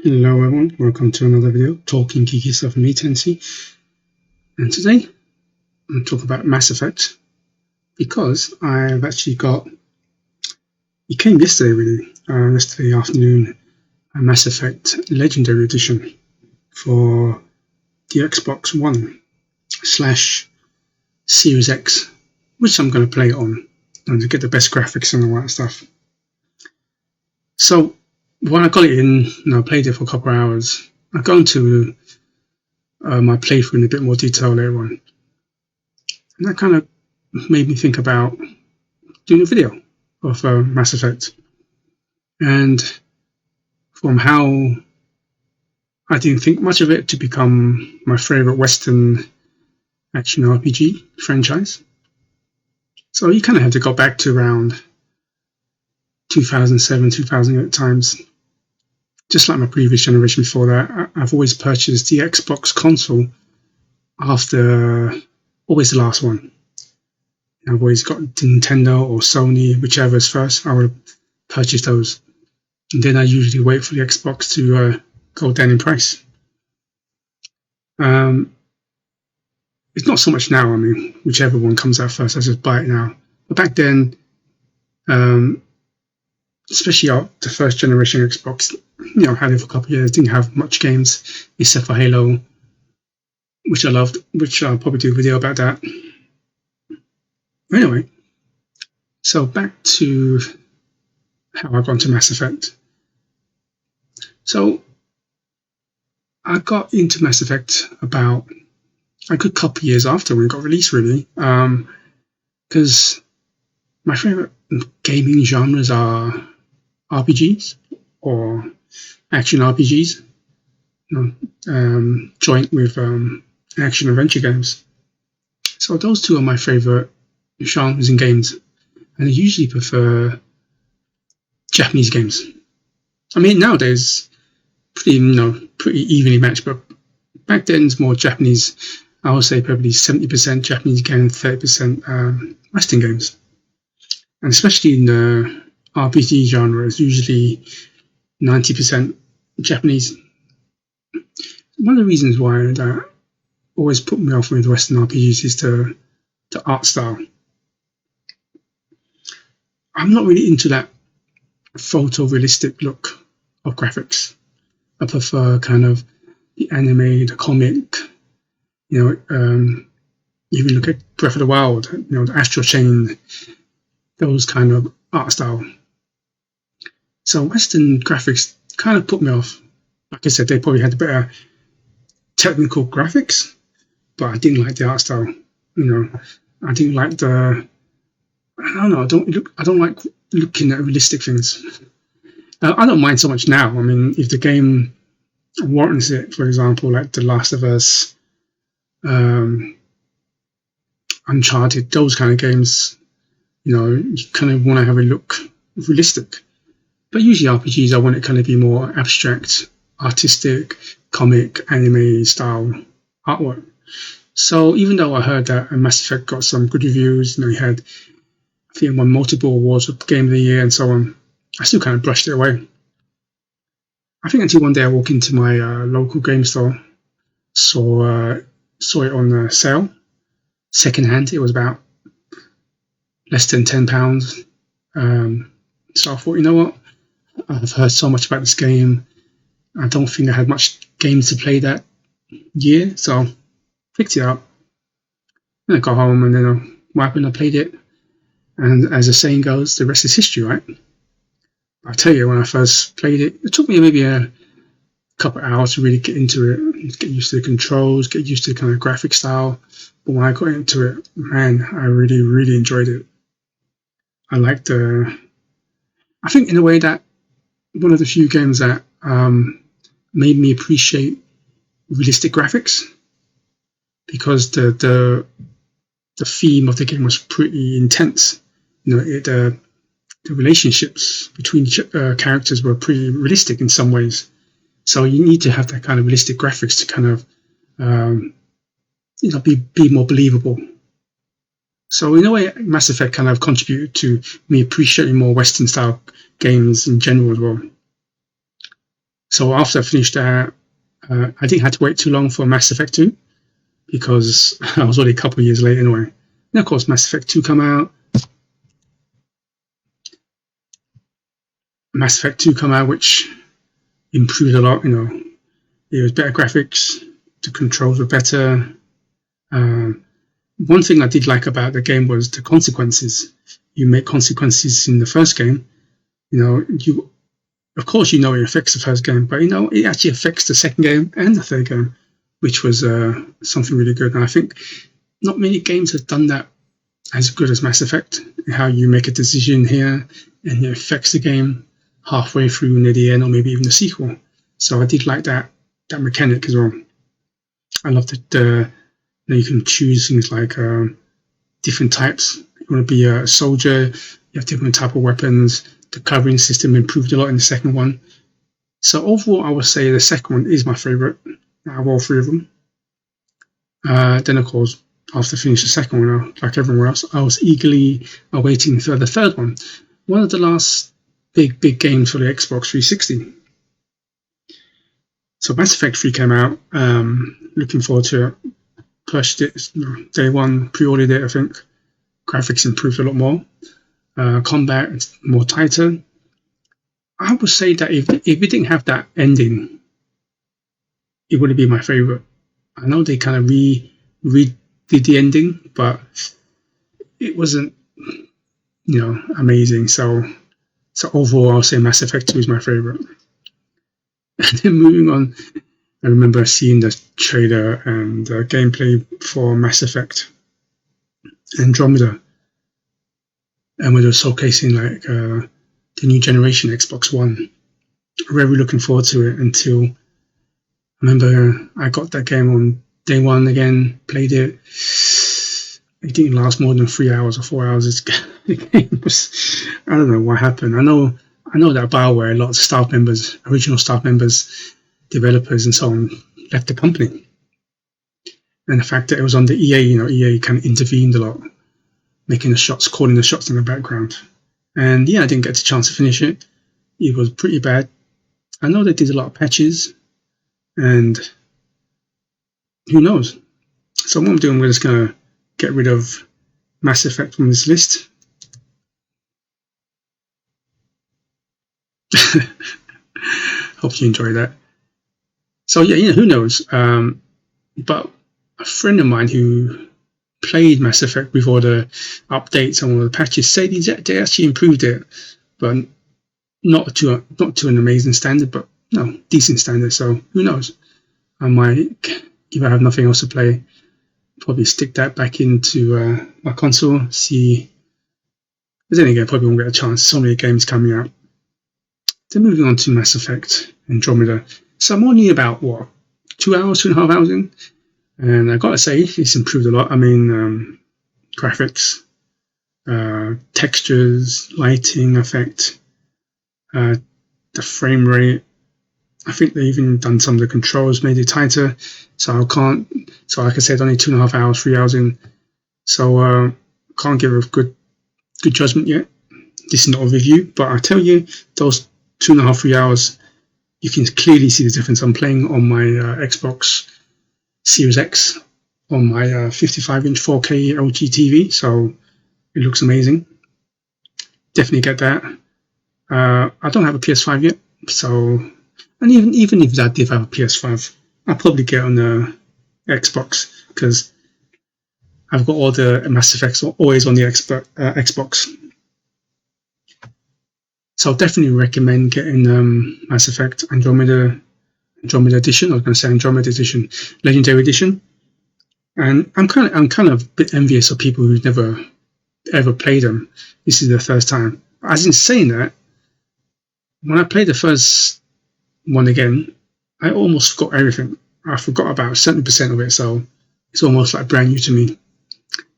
Hello everyone, welcome to another video, Talking Geeky Stuff with me, Tensi. And today, I'm going to talk about Mass Effect, because I've actually got, it came yesterday really, yesterday afternoon, a Mass Effect Legendary Edition for the Xbox One / Series X, which I'm going to play on, and to get the best graphics and all that stuff. So, when I got it in, I played it for a couple of hours. I'll go into my playthrough in a bit more detail later on. And that kind of made me think about doing a video of Mass Effect. And from how I didn't think much of it to become my favourite Western action RPG franchise. So you kind of have to go back to around 2007, 2008 times. Just like my previous generation before that, I've always purchased the Xbox console after always the last one. I've always got Nintendo or Sony, whichever is first. I would purchase those. And then I usually wait for the Xbox to go down in price. It's not so much now. I mean, whichever one comes out first, I just buy it now. But back then, especially the first generation Xbox, had it for a couple of years, didn't have much games except for Halo, which I loved, which I'll probably do a video about that. Anyway, so back to how I got into Mass Effect. So I got into Mass Effect about a good couple of years after when it got released, really, because my favorite gaming genres are RPGs or action RPGs, joint with action adventure games. So those two are my favorite genres in games, and I usually prefer Japanese games. I mean, nowadays pretty evenly matched, but back then it's more Japanese. I would say probably 70% Japanese games, 30% Western games, and especially in the RPG genre, it's usually 90% Japanese. One of the reasons why that always put me off with Western RPGs is the art style. I'm not really into that photorealistic look of graphics. I prefer kind of the anime, the comic, even look at Breath of the Wild, the Astral Chain, those kind of art style. So Western graphics kind of put me off. Like I said, they probably had better technical graphics, but I didn't like the art style. I didn't like I don't like looking at realistic things. I don't mind so much now. I mean, if the game warrants it, for example, like The Last of Us, Uncharted, those kind of games, you kind of want to have a look realistic. But usually RPGs, I want it kind of be more abstract, artistic, comic, anime style artwork. So even though I heard that Mass Effect got some good reviews, it had, I think, won multiple awards for Game of the Year and so on, I still kind of brushed it away. I think until one day I walked into my local game store, saw it on sale, secondhand. It was about less than £10. So I thought, you know what? I've heard so much about this game. I don't think I had much games to play that year, so picked it up. Then I got home and then what happened? I played it, and as the saying goes, the rest is history, right? I'll tell you, when I first played it, it took me maybe a couple of hours to really get into it, get used to the controls, get used to the kind of graphic style. But when I got into it, man, I really, really enjoyed it. I liked I think in a way that one of the few games that made me appreciate realistic graphics, because the theme of the game was pretty intense. The relationships between characters were pretty realistic in some ways. So you need to have that kind of realistic graphics to kind of be more believable. So in a way, Mass Effect kind of contributed to me appreciating more Western style games in general as well. So after I finished that, I didn't have to wait too long for Mass Effect 2 because I was already a couple of years late anyway. And of course, Mass Effect 2 come out. Mass Effect 2 come out, which improved a lot. It was better graphics, the controls were better. One thing I did like about the game was the consequences. You make consequences in the first game. Of course, it affects the first game, but it actually affects the second game and the third game, which was something really good. And I think not many games have done that as good as Mass Effect. How you make a decision here and it affects the game halfway through, near the end, or maybe even the sequel. So I did like that mechanic as well. I love that you can choose things like different types. You want to be a soldier, you have different type of weapons. The covering system improved a lot in the second one. So overall, I would say the second one is my favorite out of all three of them. Then, of course, after I finished the second one, like everyone else, I was eagerly awaiting for the third one. One of the last big games for the Xbox 360. So Mass Effect 3 came out. Looking forward to it. Purchased it day one, pre-ordered it, I think. Graphics improved a lot more. Combat is more tighter. I would say that if it didn't have that ending, it wouldn't be my favorite. I know they kind of redid the ending, but it wasn't, amazing. So overall, I'll say Mass Effect 2 is my favorite. And then moving on, I remember seeing the trailer and gameplay for Mass Effect Andromeda. And we were showcasing like the new generation Xbox One. Really looking forward to it until I remember I got that game on day one again, played it. It didn't last more than 3 hours or 4 hours. The game was, I don't know what happened. I know that BioWare, a lot of staff members, original staff members, developers and so on, left the company. And the fact that it was on the EA, EA kind of intervened a lot, making the shots, calling the shots in the background. And yeah, I didn't get the chance to finish it. It was pretty bad. I know they did a lot of patches, and who knows? So what I'm doing, we're just going to get rid of Mass Effect from this list. Hope you enjoy that. So yeah, who knows? But a friend of mine who played Mass Effect with all the updates and all the patches said they actually improved it, but not to an amazing standard, but decent standard. So who knows? I might, if I have nothing else to play, probably stick that back into my console, see. But then again, probably won't get a chance. So many games coming out. Then moving on to Mass Effect Andromeda. So I'm only about 2.5 hours in, and I gotta say it's improved a lot. I mean, graphics, textures, lighting effect, the frame rate. I think they even done some of the controls, made it tighter. So like I said, only 2.5 hours, 3 hours in. So can't give a good judgment yet. This is not a review, but I tell you, those 2.5, 3 hours, you can clearly see the difference. I'm playing on my Xbox Series X on my 55-inch 4K LG TV, so it looks amazing. Definitely get that. I don't have a PS5 yet, so, and even if I did have a PS5, I'll probably get on the Xbox because I've got all the Mass Effects always on the Xbox. So I'll definitely recommend getting Mass Effect Andromeda Edition. I was going to say Andromeda Edition, Legendary Edition. And I'm kind of a bit envious of people who've never ever played them. This is their first time. As in saying that, when I played the first one again, I almost forgot everything. I forgot about 70% of it, so it's almost like brand new to me.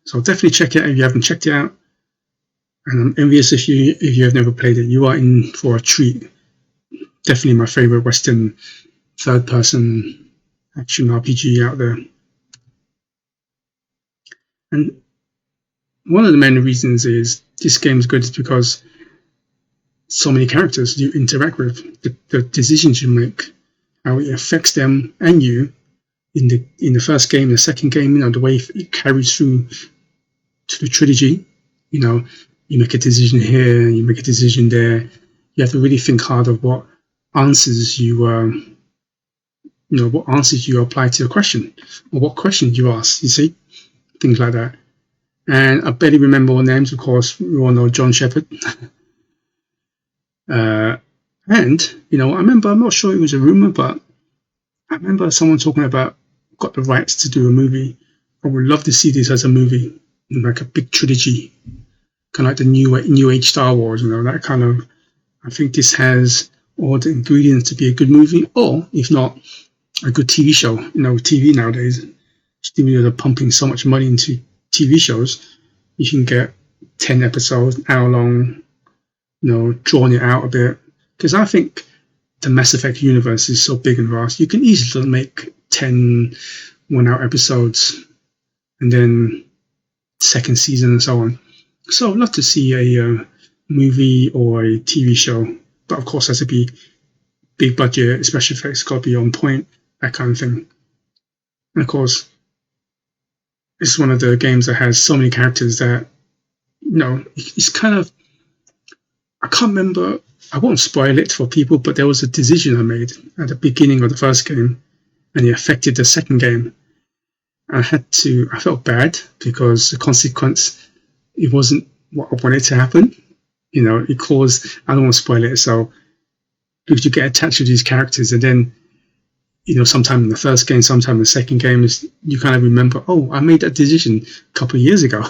So definitely check it out if you haven't checked it out. And I'm envious if you have never played it. You are in for a treat. Definitely my favorite Western third-person action RPG out there. And one of the main reasons is this game is good is because so many characters you interact with, the decisions you make, how it affects them and you in the first game, the second game, the way it carries through to the trilogy. You make a decision here, you make a decision there. You have to really think hard of what answers you apply to a question, or what question you ask. You see, things like that. And I barely remember all names. Of course, we all know John Shepard. And I remember, I'm not sure it was a rumor, but I remember someone talking about got the rights to do a movie. I would love to see this as a movie, like a big trilogy, kind of like the new age Star Wars. That kind of. I think this has all the ingredients to be a good movie, or if not, a good TV show. TV nowadays, studios are pumping so much money into TV shows. You can get 10 episodes, an hour long, drawing it out a bit. Because I think the Mass Effect universe is so big and vast, you can easily make 10 one-hour episodes and then second season and so on. So I'd love to see a movie or a TV show, but of course it has to be big budget, special effects got to be on point, that kind of thing. And of course, it's one of the games that has so many characters that, it's kind of, I can't remember, I won't spoil it for people, but there was a decision I made at the beginning of the first game, and it affected the second game. I felt bad because the consequence, it wasn't what I wanted to happen. It caused, I don't want to spoil it, so because you get attached to these characters, and then, sometime in the first game, sometime in the second game, you kind of remember, oh, I made that decision a couple of years ago.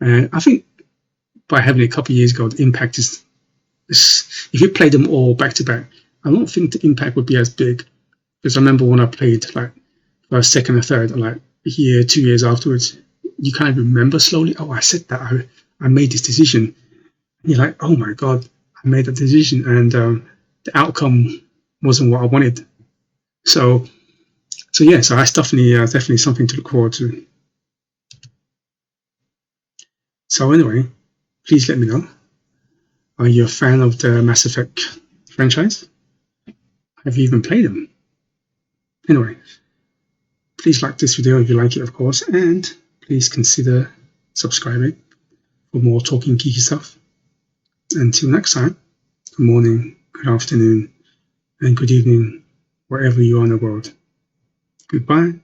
And I think by having it a couple of years ago, the impact is, if you play them all back to back, I don't think the impact would be as big. Because I remember when I played like first, second, and third, like a year, 2 years afterwards, you kind of remember slowly, oh, I said that, I made this decision. And you're like, oh my God, I made that decision, and the outcome wasn't what I wanted. So that's definitely something to look forward to. So anyway, please let me know. Are you a fan of the Mass Effect franchise? Have you even played them? Anyway, please like this video if you like it, of course, and please consider subscribing for more talking geeky stuff. Until next time, good morning, good afternoon, and good evening, wherever you are in the world. Goodbye.